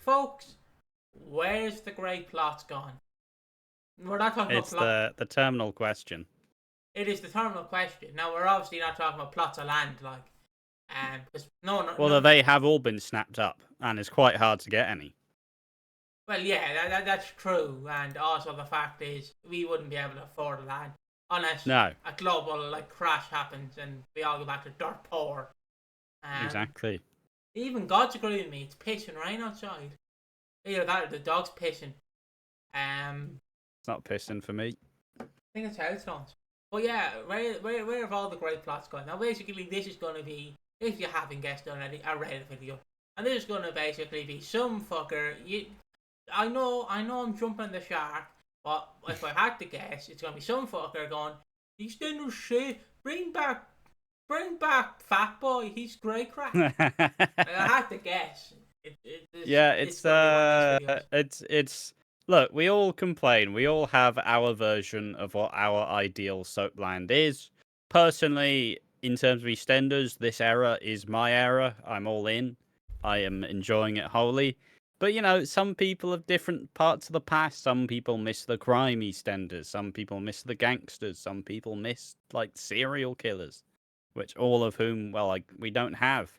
folks, where's the great plots gone? We're not talking It's about plot. the terminal question. It is the terminal question. Now, we're obviously not talking about plots of land, like, because Well, they have all been snapped up, and it's quite hard to get any. Well, yeah, that's true, and also the fact is we wouldn't be able to afford the land unless a global crash happens and we all go back to dirt poor. Exactly. Even God's agreeing with me. It's pissing rain outside. Either that or the dog's pissing. It's not pissing for me. I think it's hailstones. But yeah, where have all the great plots gone? Now, basically, this is going to be, if you haven't guessed already, a Reddit video, and this is going to basically be some fucker. I know I'm jumping the shark, but if I had to guess, it's gonna be some fucker going, EastEnders shit, bring back Fat Boy, he's great crack. I had to guess. It's look, we all complain, we all have our version of what our ideal soapland is. Personally, in terms of EastEnders, this era is my era. I'm all in. I am enjoying it wholly. But, you know, some people have different parts of the past. Some people miss the crime EastEnders. Some people miss the gangsters. Some people miss, serial killers. Which all of whom, we don't have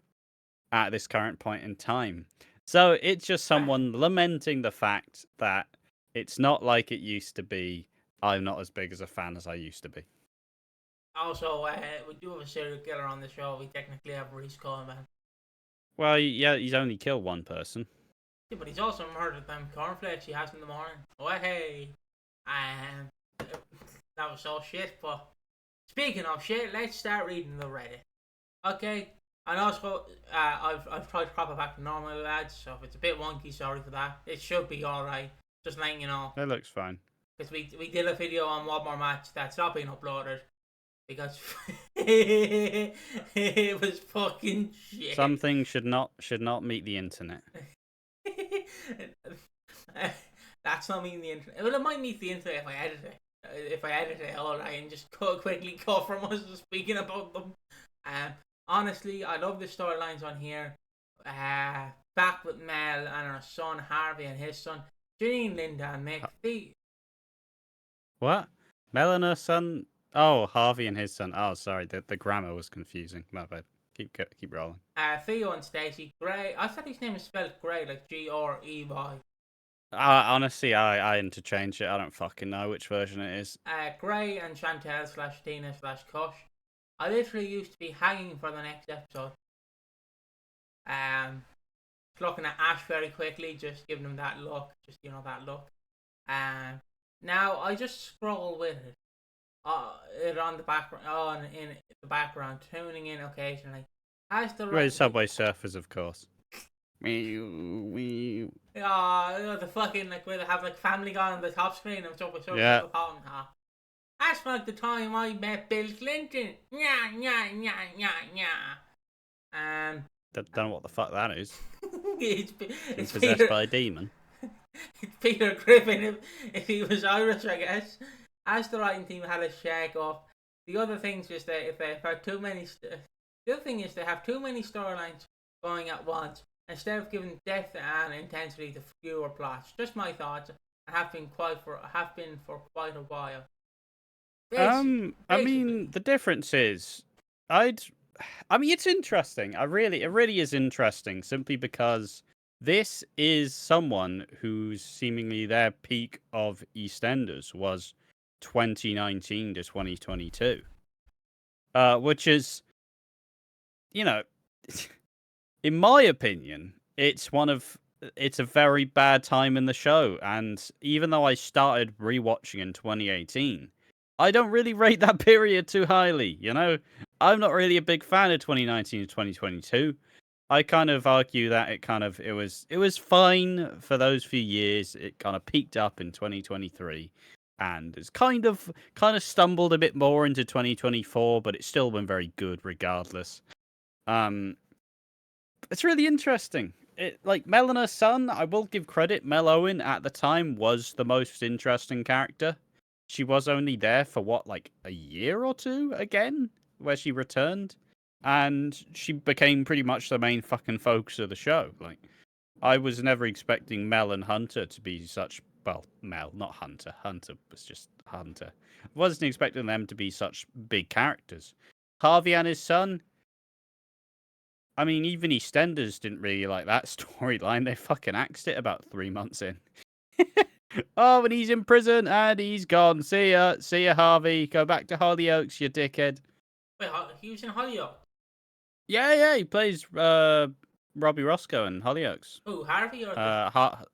at this current point in time. So it's just someone lamenting the fact that it's not like it used to be. I'm not as big as a fan as I used to be. Also, we do have a serial killer on the show. We technically have Reese Coleman. Well, yeah, he's only killed one person. Yeah, but he's also murdered them cornflakes he has in the morning. Oh, hey. That was all shit, but speaking of shit, let's start reading the Reddit. Okay? And also, I've tried to crop it back to normal, lads, so if it's a bit wonky, sorry for that. It should be alright. Just letting you know. It looks fine. Because we did a video on one more match that's not being uploaded. Because it was fucking shit. Something should not meet the internet. That's not meeting the internet. Well, it might meet the internet if I edit it all right and just quickly cut from us speaking about them. Honestly, I love the storylines on here. Back with Mel and her son Harvey and his son Janine, Linda, and Mick. What? Mel and her son? Oh, Harvey and his son. Oh, sorry, the grammar was confusing. My bad. Keep rolling. Theo and Stacey. Gray. I thought his name was spelled Gray, like Grey. Honestly, I interchange it. I don't fucking know which version it is. Gray and Chantel /Tina/Kush. I literally used to be hanging for the next episode. Looking at Ash very quickly, just giving him that look. Just, that look. Now, I just scroll with it. It on the background, in the background, tuning in occasionally. Subway Surfers, of course. The fucking where they have Family Guy on the top screen of Subway Surfers. Yeah. That's like the time I met Bill Clinton. Don't know what the fuck that is. It's possessed Peter, by a demon. It's Peter Griffin if he was Irish, I guess. As the writing team had a shake off. The other thing is that if they have too many, the other thing is they have too many storylines going at once instead of giving depth and intensity to fewer plots. Just my thoughts. Have been for quite a while. Basically. I mean, the difference is, it's interesting. It really is interesting, simply because this is someone whose seemingly their peak of EastEnders was 2019 to 2022, which is, in my opinion, it's a very bad time in the show. And even though I started rewatching in 2018, I don't really rate that period too highly. I'm not really a big fan of 2019 to 2022. I kind of argue that it was fine for those few years. It kind of peaked up in 2023. And it's kind of stumbled a bit more into 2024, but it's still been very good regardless. It's really interesting. Mel and her son, I will give credit. Mel Owen at the time was the most interesting character. She was only there for a year or two again, where she returned, and she became pretty much the main fucking focus of the show. I was never expecting Mel and Hunter to be such. Well, Mel, not Hunter. Hunter was just Hunter. I wasn't expecting them to be such big characters. Harvey and his son. I mean, even EastEnders didn't really like that storyline. They fucking axed it about 3 months in. Oh, and he's in prison and he's gone. See ya. See ya, Harvey. Go back to Hollyoaks, you dickhead. Wait, he was in Hollyoaks? Yeah. He plays Robbie Roscoe in Hollyoaks. Oh, Harvey or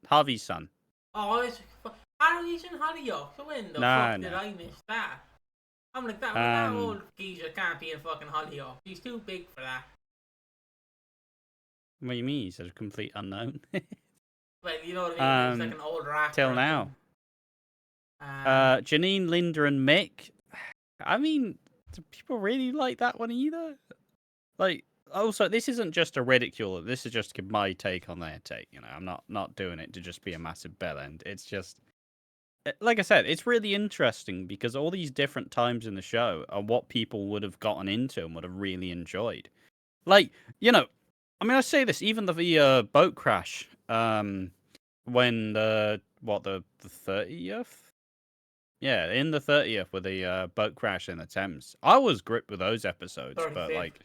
Harvey's son. Oh, Harry's in Hollyoaks. When the fuck did I miss that? I'm like, that old geezer can't be in fucking Hollyoaks. He's too big for that. What do you mean? He's a complete unknown. Well, you know what I mean? He's like an older actor. Till now. Janine, Linda, and Mick. I mean, do people really like that one either? Like, also, this isn't just a ridicule. This is just my take on their take. You know, I'm not doing it to just be a massive bell end. It's just, like I said, it's really interesting because all these different times in the show are what people would have gotten into and would have really enjoyed. Like, you know, I mean, I say this, even the boat crash, when the 30th? Yeah, in the 30th with the boat crash in the Thames. I was gripped with those episodes, 35th. but like,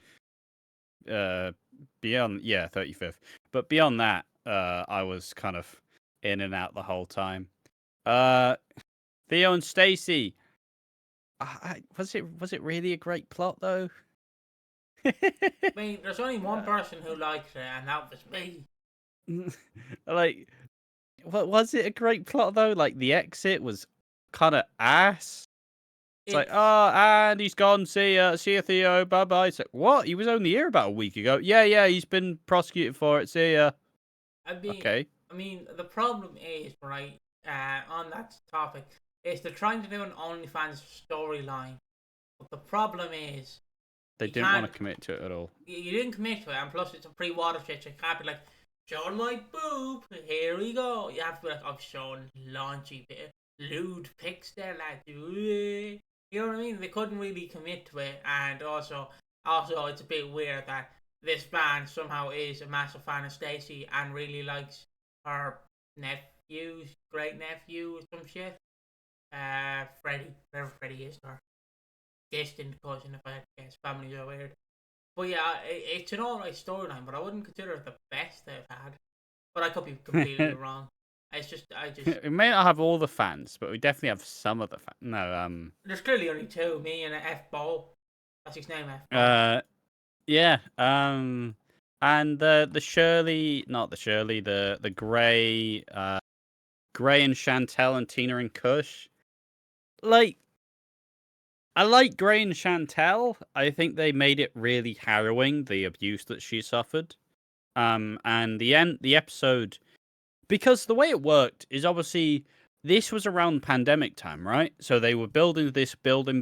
beyond, 35th. But beyond that, I was kind of in and out the whole time. Theo and Stacy. Was it really a great plot though? I mean, there's only one person who likes it, and that was me. Like, what was it a great plot though? Like the exit was kind of ass. It's like, oh, and he's gone. See ya, Theo. Bye bye. It's like, what? He was only here about a week ago. Yeah. He's been prosecuted for it. See ya. Okay. I mean, the problem is right on that topic is they're trying to do an OnlyFans storyline, but the problem is they didn't want to commit to it at all. You didn't commit to it, and plus it's a pre-watershed, so you can't be like, showing my boob, here we go. You have to be like, I'm showing launchy bit, lewd pics there, lad. You know what I mean? They couldn't really commit to it, and also it's a bit weird that this man somehow is a massive fan of Stacey and really likes her great nephew or some shit. Freddie, whatever Freddie is, her distant cousin, if I had to guess. Families are weird. But yeah, it's an alright storyline, but I wouldn't consider it the best they've had. But I could be completely wrong. I just. We may not have all the fans, but we definitely have some of the fans. No, There's clearly only two, me and F Ball. That's his name, F Ball. Yeah. And the Shirley, not the Shirley, the Gray, Gray and Chantel and Tina and Kush. Like, I like Gray and Chantel. I think they made it really harrowing, the abuse that she suffered. And the episode, because the way it worked is obviously this was around pandemic time, right? So they were building this building.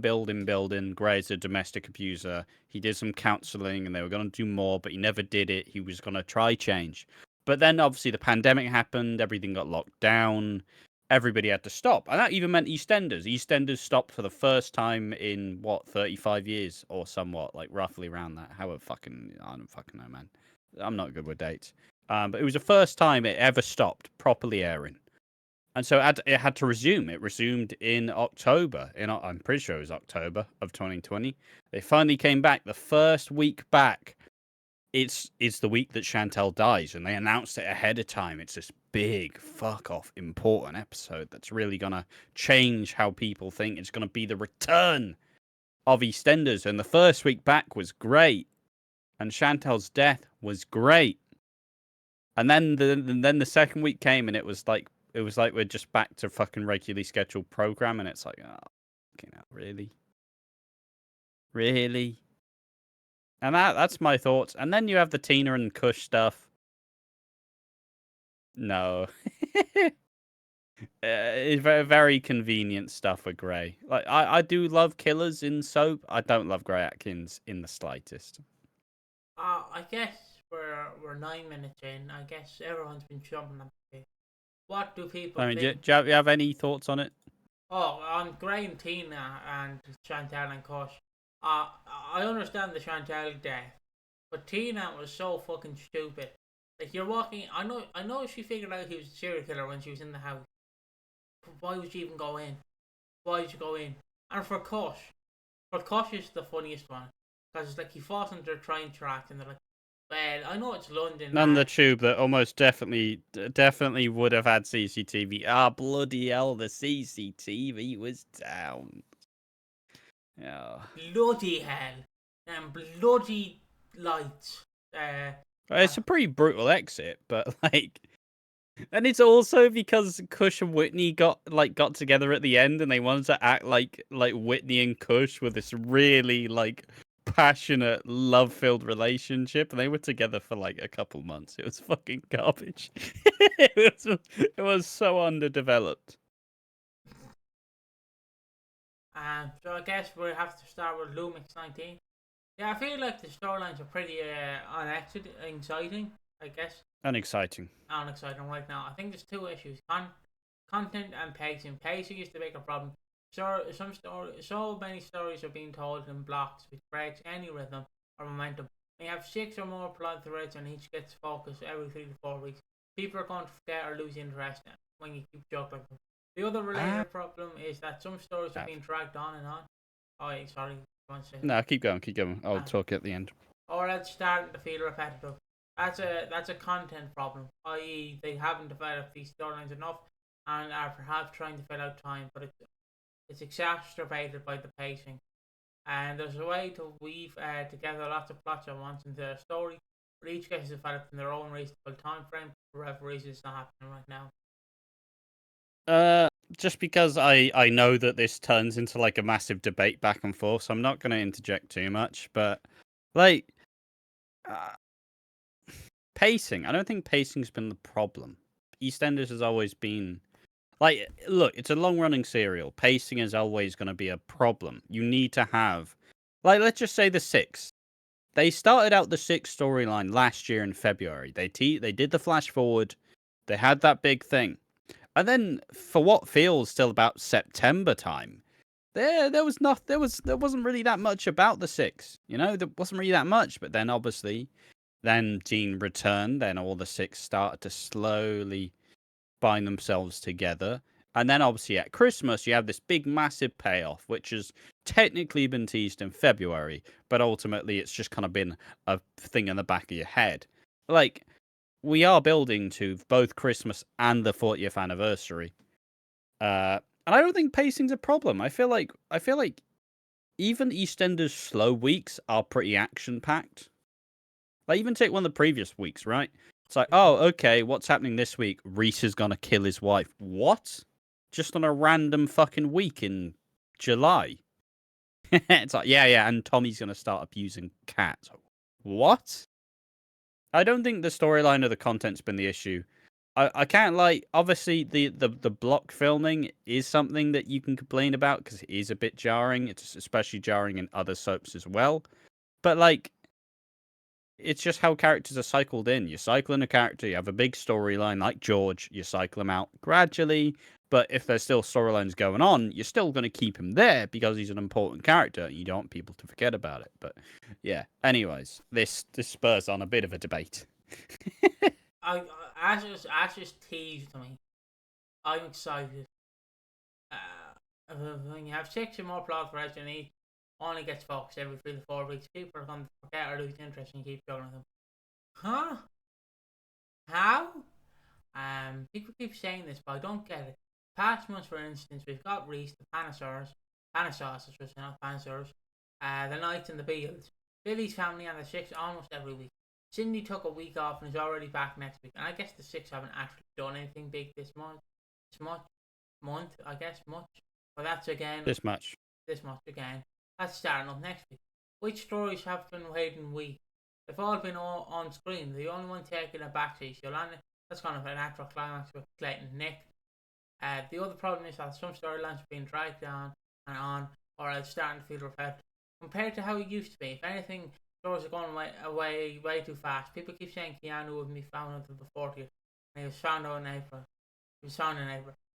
Gray's a domestic abuser. He did some counseling and they were going to do more, but he never did it. He was going to try change. But then obviously the pandemic happened. Everything got locked down. Everybody had to stop. And that even meant EastEnders. EastEnders stopped for the first time in, 35 years or somewhat, like roughly around that. I don't fucking know, man. I'm not good with dates. But it was the first time it ever stopped properly airing. And so it had to resume. It resumed in October. I'm pretty sure it was October of 2020. They finally came back. The first week back, it's the week that Chantel dies, and they announced it ahead of time. It's this big fuck off important episode that's really gonna change how people think. It's gonna be the return of EastEnders, and the first week back was great, and Chantel's death was great, and then the second week came, and it was like we're just back to fucking regularly scheduled program, and it's like, oh, fucking hell, really. And that's my thoughts. And then you have the Tina and Kush stuff. No. It's very, very convenient stuff with Gray. Like, I do love killers in soap. I don't love Gray Atkins in the slightest. I guess we're 9 minutes in. I guess everyone's been jumping on it. What do people think? Do you have any thoughts on it? Oh, on Gray and Tina and Chantal and Kush. I understand the Chantal death, but Tina was so fucking stupid. Like you're walking. I know she figured out he was a serial killer when she was in the house. But why would you even go in? Why did you go in? And for Kush is the funniest one because it's like he falls into a train track and they're like, well, I know it's London. None the tube that almost definitely would have had CCTV. Ah, bloody hell, the CCTV was down. Yeah. Bloody hell and bloody lights. It's a pretty brutal exit, but like, and it's also because Kush and Whitney got together at the end, and they wanted to act like Whitney and Kush were this really like passionate, love-filled relationship, and they were together for like a couple months. It was fucking garbage. It was so underdeveloped. So I guess we have to start with Lumix 19. Yeah, I feel like the storylines are pretty exciting, I guess. Unexciting. Unexciting right now. I think there's two issues: content and pacing. Pacing is the bigger problem. So many stories are being told in blocks, which breaks any rhythm or momentum. When you have 6 or more plot threads and each gets focused every 3 to 4 weeks, people are going to forget or lose interest when you keep juggling them. The other related problem is that some stories are being dragged on and on. Oh, sorry. No, keep going. I'll talk at the end. Or it's starting to feel repetitive. That's a content problem, i.e. they haven't developed these storylines enough and are perhaps trying to fill out time, but it's exacerbated by the pacing. And there's a way to weave together lots of plots at once into a story, but each gets developed in their own reasonable time frame. For whatever reason, it's not happening right now. Just because I know that this turns into like a massive debate back and forth, so I'm not going to interject too much. But like pacing, I don't think pacing's been the problem. EastEnders has always been like, look, it's a long-running serial. Pacing is always going to be a problem. You need to have, like, let's just say the Six. They started out the Six storyline last year in February. They did the flash forward. They had that big thing. And then for what feels still about September time, there wasn't really that much about the Six. You know, there wasn't really that much. But then obviously, then Dean returned. Then all the Six started to slowly bind themselves together. And then obviously at Christmas, you have this big massive payoff, which has technically been teased in February, but ultimately it's just kind of been a thing in the back of your head. Like, we are building to both Christmas and the 40th anniversary. And I don't think pacing's a problem. I feel like even EastEnders' slow weeks are pretty action-packed. Like, even take one of the previous weeks, right? It's like, oh, okay, what's happening this week? Reese is gonna kill his wife. What? Just on a random fucking week in July. It's like, yeah, and Tommy's gonna start abusing cats. What? I don't think the storyline or the content's been the issue. I can't like, obviously the block filming is something that you can complain about because it is a bit jarring. It's especially jarring in other soaps as well. But like, it's just how characters are cycled in. You cycle in a character, you have a big storyline like George, you cycle him out gradually, but if there's still storylines going on, you're still going to keep him there because he's an important character. You don't want people to forget about it. But yeah, anyways, this spurs on a bit of a debate. Ash just teased me. I'm excited. When you have 6 or more plot threads and each only gets focused every 3 to 4 weeks, people are going to forget or lose interest and keep juggling them. Huh? How? People keep saying this, but I don't get it. Past months, for instance, we've got Reese, the Panasaurus, which are not Panasaurus, the Knights and the Beals, Billy's family, and the Six almost every week. Cindy took a week off and is already back next week, and I guess the Six haven't actually done anything big this month. But that's again. This much again. That's starting up next week. Which stories have been waiting weeks? They've all been all on screen. The only one taking a backseat is Yolanda. That's kind of an natural climax with Clayton and Nick. The other problem is that some storylines are being dragged down and on, or it's starting to feel repetitive compared to how it used to be. If anything, stories are going way too fast. People keep saying Keanu wouldn't be found until the 40th, and he was found in April.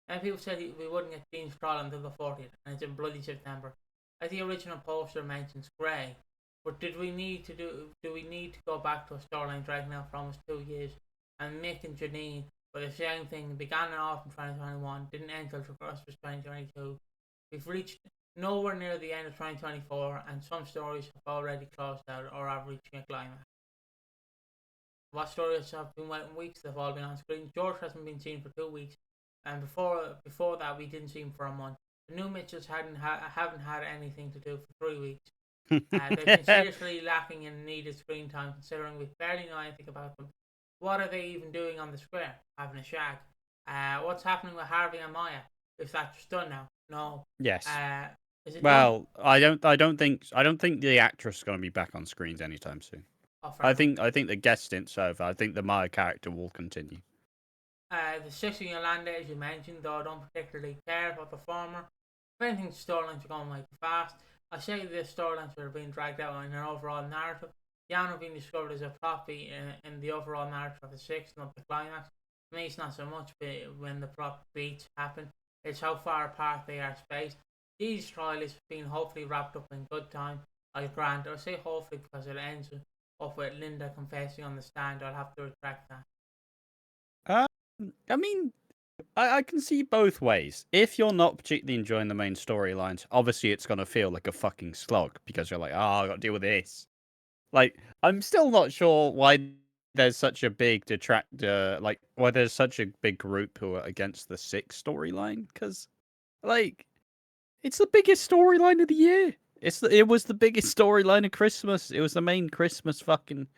Then people said we wouldn't get Dean's Crawl until the 40th, and it's in bloody September. Like the original poster mentions Grey, but do we need to go back to a storyline dragging out for almost 2 years and Mick and Janine were the same thing. It began in autumn 2021, didn't end until Christmas 2022. We've reached nowhere near the end of 2024, and some stories have already closed out or are reaching a climax. What stories have been waiting weeks? They've all been on screen. George hasn't been seen for 2 weeks, and before that we didn't see him for a month. The new Mitchells haven't had anything to do for 3 weeks. They've been seriously lacking in needed screen time, considering we barely know anything about them. What are they even doing on the square? Having a shag. What's happening with Harvey and Maya? Is that just done now? No. Yes. Is it well, done? I don't think the actress is going to be back on screens anytime soon. Oh, I think the guest stint's over. I think the Maya character will continue. The 6 Yolanda, as you mentioned, though I don't particularly care about the former. If anything, storylines are going way too fast. I say the storylines are being dragged out in an overall narrative. Yano being discovered as a plot beat in the overall narrative of the 6th, not the climax. To me, it's not so much when the plot beats happen, it's how far apart they are spaced. These trial is being hopefully wrapped up in good time. I'll grant, I say hopefully because it ends up with Linda confessing on the stand. I'll have to retract that. I mean, I can see both ways. If you're not particularly enjoying the main storylines, obviously it's going to feel like a fucking slog because you're like, I got to deal with this. Like, I'm still not sure why there's such a big detractor, like, why there's such a big group who are against the 6 storyline, because, like, it's the biggest storyline of the year. It was the biggest storyline of Christmas. It was the main Christmas fucking...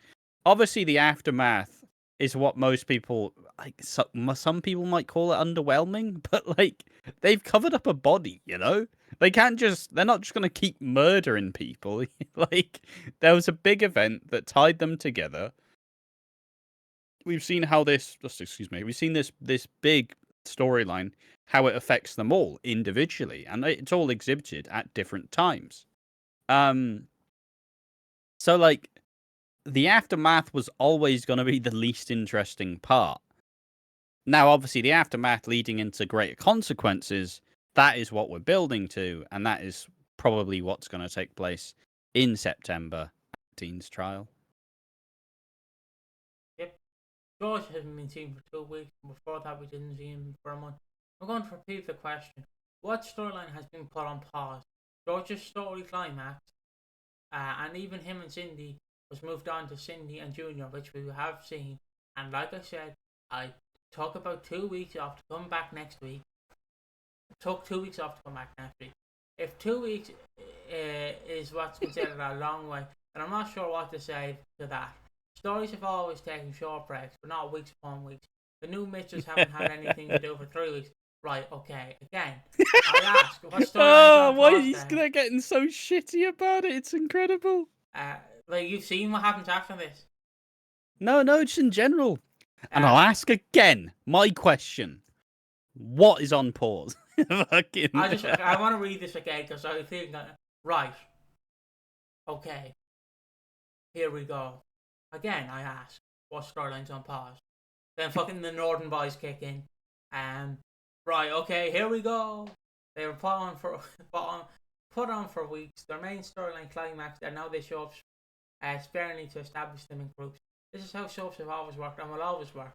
Obviously, the aftermath is what most people... like some people might call it underwhelming, but, like, they've covered up a body, you know? They're not just going to keep murdering people. Like, there was a big event that tied them together. We've seen how we've seen this big storyline, how it affects them all individually, and it's all exhibited at different times. So, like, the aftermath was always going to be the least interesting part. Now, obviously, the aftermath leading into greater consequences, that is what we're building to, and that is probably what's going to take place in September at Dean's trial. Yep. George hasn't been seen for 2 weeks, and before that we didn't see him for a month. I'm going to repeat the question. What storyline has been put on pause? George's story climax, and even him and Cindy was moved on to Cindy and Junior, which we have seen. And like I said, I took about 2 weeks off to come back next week. If 2 weeks is what's considered a long way, then I'm not sure what to say to that. Stories have always taken short breaks, but not weeks upon weeks. The new Mitchells haven't had anything to do for 3 weeks. Right, okay, again, I ask, what story why is he getting so shitty about it? It's incredible. Like, you've seen what happens after this? No, just in general. And I'll ask again, my question. What is on pause? I want to read this again because I think that, right, okay, here we go. Again, I ask, what storyline's on pause? Then fucking the Northern Boys kick in. Right, okay, here we go. They were put on for weeks. Their main storyline climaxed, and now they show up sparingly to establish them in groups. This is how soaps have always worked and will always work.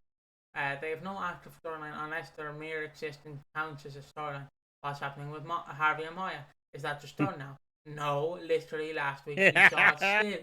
They have no active storyline unless their mere existence counts as a storyline. What's happening with Harvey and Maya? Is that just done now? No, literally last week we saw it still.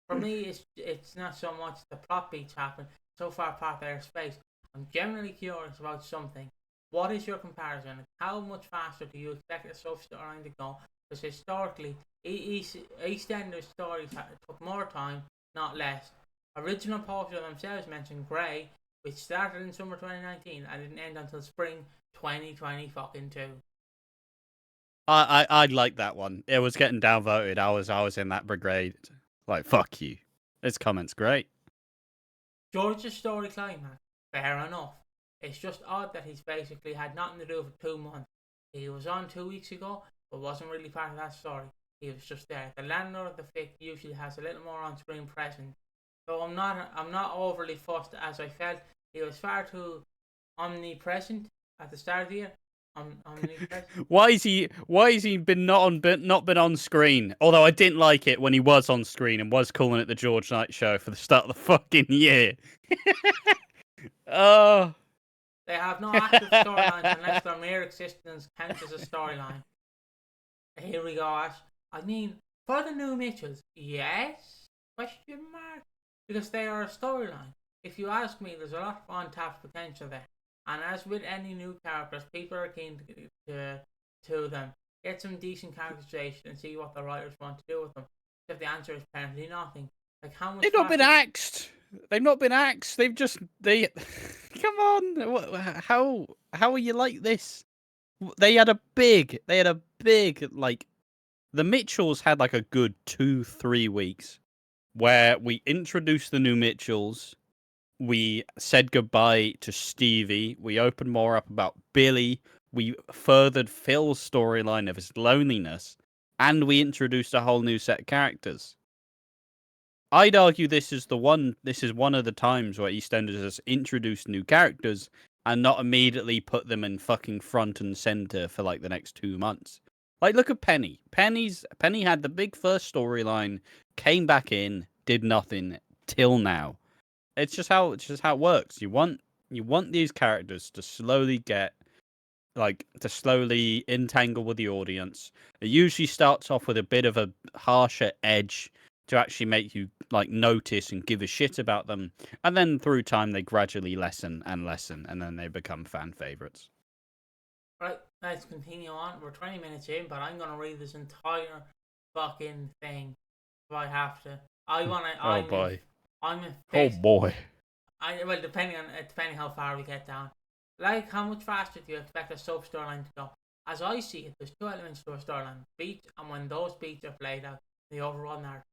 For me, it's not so much the plot beats happen, so far apart their space. I'm generally curious about something. What is your comparison? How much faster do you expect a soap storyline to go? Because historically, EastEnders stories took more time, not less. Original posters themselves mentioned Grey, which started in summer 2019 and didn't end until spring 2020 fucking 2. I'd like that one. It was getting downvoted. I was in that brigade. Like, fuck you. This comment's great. George's story climax, fair enough. It's just odd that he's basically had nothing to do for 2 months. He was on 2 weeks ago, but wasn't really part of that story. He was just there. The landlord of the fic usually has a little more on-screen presence. So I'm not overly fussed, as I felt he was far too omnipresent at the start of the year. Why is he not been on screen? Although I didn't like it when he was on screen and was calling it the George Knight Show for the start of the fucking year. Oh. They have no active storylines unless their mere existence counts as a storyline. Here we go, Ash. I mean, for the new Mitchells, yes? Question mark? Because they are a storyline. If you ask me, there's a lot of untapped potential there. And as with any new characters, people are keen to them. Get some decent characterization and see what the writers want to do with them. If the answer is apparently nothing. Like how much They've not been axed. They've not been axed. They've just come on. How are you like this? They had a big like the Mitchells had like a good 2-3 weeks where we introduced the new Mitchells. We said goodbye to Stevie. We opened more up about Billy. We furthered Phil's storyline of his loneliness, and we introduced a whole new set of characters. I'd argue this is one of the times where EastEnders has introduced new characters and not immediately put them in fucking front and center for like the next 2 months. Like, look at Penny. Penny had the big first storyline, came back in, did nothing till now. It's just how it works. You want these characters to slowly entangle with the audience. It usually starts off with a bit of a harsher edge to actually make you like notice and give a shit about them, and then through time they gradually lessen, and then they become fan favorites. Right, let's continue on. We're 20 minutes in, but I'm gonna read this entire fucking thing if I have to. Oh boy. Well, depending how far we get down. Like, how much faster do you expect a soap storyline to go? As I see it, there's two elements to a storyline: beats, and when those beats are played out, the overall narrative.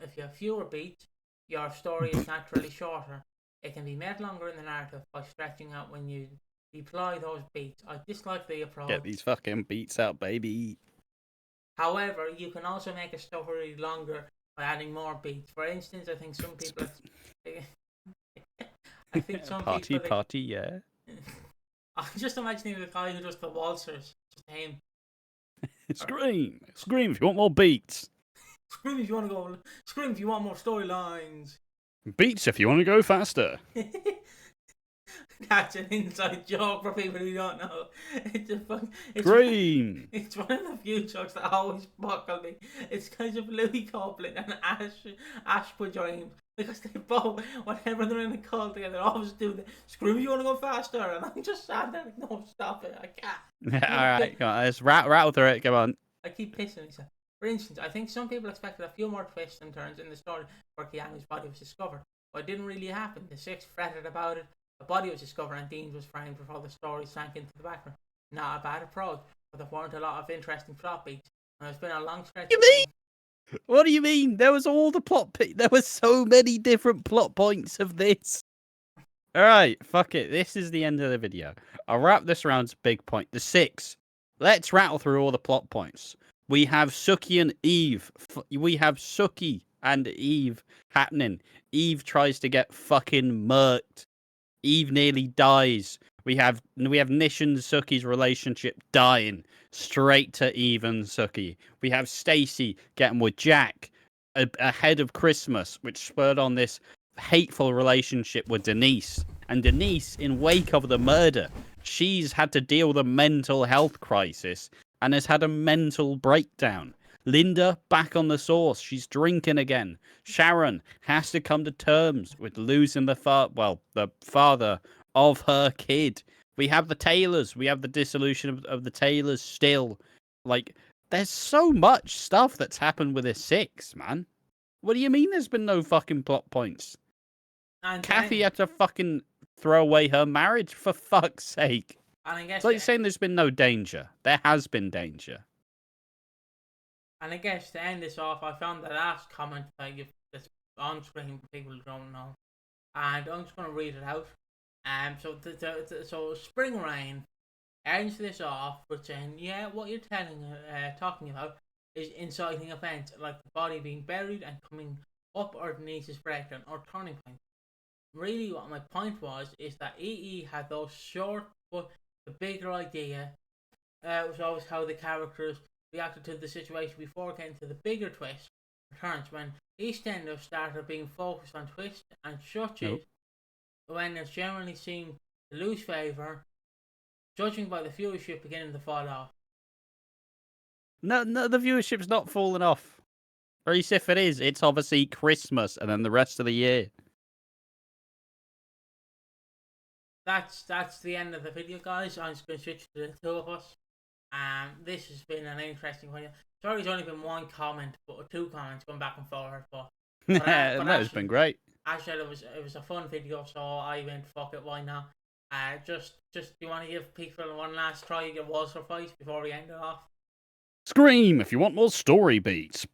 If you have fewer beats, your story is naturally shorter. It can be made longer in the narrative by stretching out when you deploy those beats. I dislike the approach. Get these fucking beats out, baby. However, you can also make a story longer by adding more beats. For instance, I think some people. Party, yeah. I'm just imagining the guy who does the waltzers. Just him. Scream if you want more beats. Scream if you want to go. Scream if you want more storylines. Beats if you want to go faster. That's an inside joke for people who don't know. Scream. It's one of the few jokes that always buckle me. It's kind of Louis Copeland and AquaDreams, because they both, whenever they're in a call together, always do the scream if you want to go faster, and I'm just sat there like, no, stop it, I can't. Alright, come on, let's rattle through it, come on. I keep pissing myself. For instance, I think some people expected a few more twists and turns in the story where Keanu's body was discovered, but it didn't really happen. The six fretted about it, the body was discovered, and Dean was framed before the story sank into the background. Not a bad approach, but there weren't a lot of interesting plot beats, and there's been a long stretch. What do you mean? There was all the there were so many different plot points of this. Alright, fuck it. This is the end of the video. I'll wrap this around to big point. The 6. Let's rattle through all the plot points. We have Sookie and Eve. We have Sookie and Eve happening. Eve tries to get fucking murked. Eve nearly dies. We have Nish and Sookie's relationship dying straight to Eve and Sookie. We have Stacy getting with Jack ahead of Christmas, which spurred on this hateful relationship with Denise. And Denise, in wake of the murder, she's had to deal with a mental health crisis and has had a mental breakdown. Linda back on the sauce. She's drinking again. Sharon has to come to terms with losing the father of her kid. We have the Taylors. We have the dissolution of the Taylors still. Like, there's so much stuff that's happened with this 6, man. What do you mean there's been no fucking plot points? And Kathy had to fucking throw away her marriage, for fuck's sake. And I guess it's like saying there's been no danger. There has been danger. And I guess to end this off, I found the last comment that you've that's on screen, people don't know, and I'm just going to read it out. So Spring Rain ends this off with saying, yeah, what you're talking about is inciting events like the body being buried and coming up, or Denise's breakdown or turning point. Really, what my point was is that EE had those short, but the bigger idea was always how the characters reacted to the situation before getting to the bigger twist returns when EastEnders started being focused on twists and such. when it's generally seen to lose favour, judging by the viewership beginning to fall off. No, the viewership's not falling off. Or at least if it is, it's obviously Christmas and then the rest of the year. That's the end of the video, guys. I'm just going to switch to the two of us. This has been an interesting video. Sorry, there's only been one comment, but two comments going back and forth. But It's been great. Actually, it was a fun video, so I went fuck it, why not? Just do you want to give people one last try at your waltz or fight before we end it off? Scream if you want more story beats.